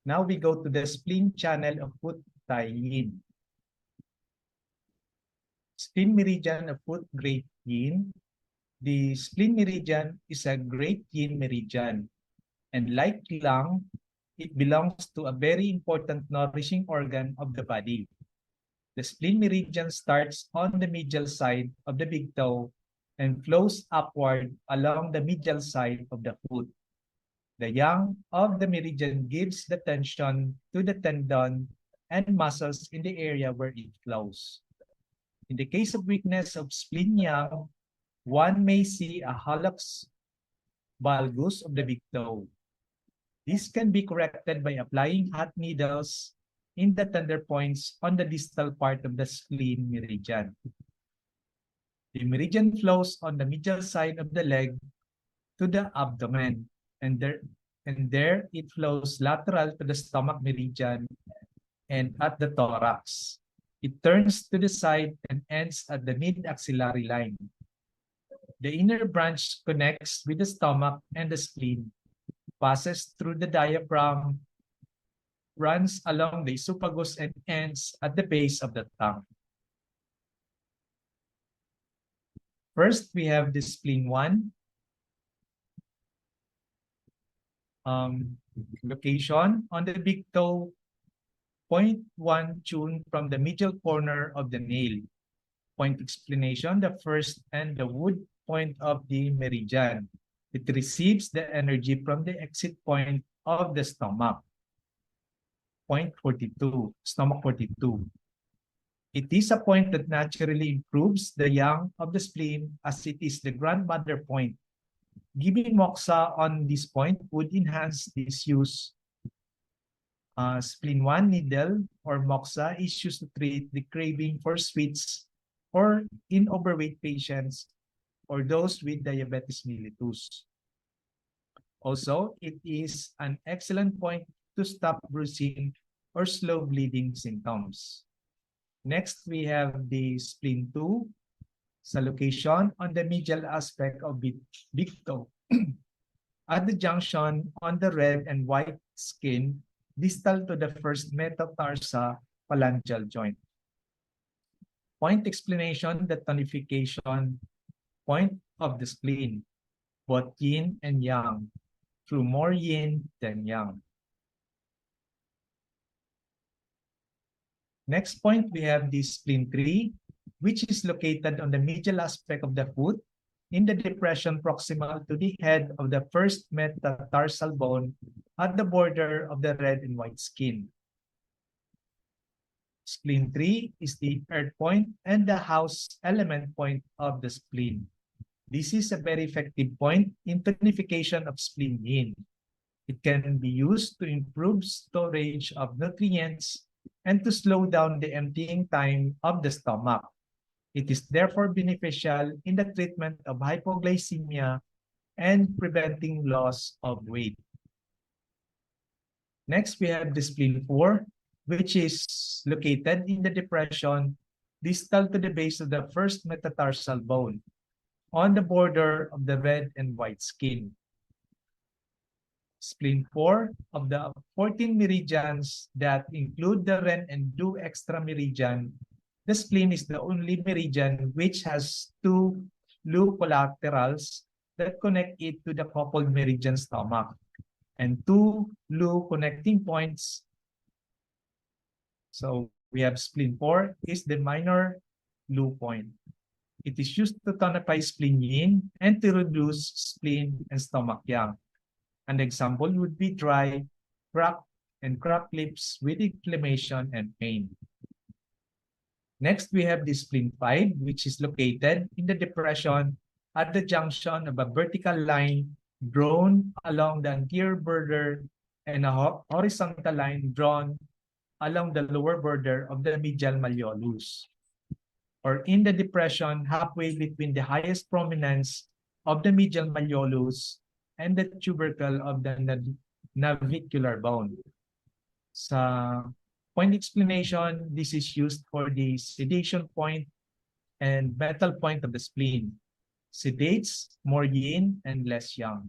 Now we go to the spleen channel of foot Taiyin. Spleen meridian of foot great yin. The spleen meridian is a great yin meridian, and like lung, it belongs to a very important nourishing organ of the body. The spleen meridian starts on the medial side of the big toe and flows upward along the medial side of the foot. The yang of the meridian gives the tension to the tendon and muscles in the area where it flows. In the case of weakness of spleen yang, one may see a hallux valgus of the big toe. This can be corrected by applying hot needles in the tender points on the distal part of the spleen meridian. The meridian flows on the medial side of the leg to the abdomen, and there it flows lateral to the stomach meridian and at the thorax. It turns to the side and ends at the mid-axillary line. The inner branch connects with the stomach and the spleen, passes through the diaphragm, runs along the esophagus, and ends at the base of the tongue. First, we have the spleen 1. Location on the big toe, 0.1 tune from the medial corner of the nail. Point explanation, the first and the wood point of the meridian. It receives the energy from the exit point of the stomach. Point 42, stomach 42. It is a point that naturally improves the yang of the spleen as it is the grandmother point. Giving moxa on this point would enhance this use. Spleen 1 needle or moxa is used to treat the craving for sweets or in overweight patients or those with diabetes mellitus. Also, it is an excellent point to stop bruising or slow bleeding symptoms. Next, we have the spleen 2, sa location on the medial aspect of big toe. At the junction on the red and white skin, distal to the first metatarsa phalangeal joint. Point explanation, the tonification point of the spleen, both yin and yang, through more yin than yang. Next point, we have the spleen 3, which is located on the medial aspect of the foot in the depression proximal to the head of the first metatarsal bone at the border of the red and white skin. Spleen 3 is the earth point and the house element point of the spleen. This is a very effective point in tonification of spleen yin. It can be used to improve storage of nutrients and to slow down the emptying time of the stomach. It is therefore beneficial in the treatment of hypoglycemia and preventing loss of weight. Next, we have the spleen 4, which is located in the depression distal to the base of the first metatarsal bone on the border of the red and white skin. Spleen 4 of the 14 meridians that include the Ren and Du extra meridian, the spleen is the only meridian which has 2 Lu collaterals that connect it to the coupled meridian stomach and 2 Lu connecting points. So we have spleen 4 is the minor Lu point. It is used to tonify spleen yin and to reduce spleen and stomach yang. An example would be dry, cracked lips with inflammation and pain. Next, we have the spleen 5, which is located in the depression at the junction of a vertical line drawn along the anterior border and a horizontal line drawn along the lower border of the medial malleolus, or in the depression halfway between the highest prominence of the medial malleolus and the tubercle of the navicular bone. Sa point explanation, this is used for the sedation point and metal point of the spleen. Sedates more yin and less yang.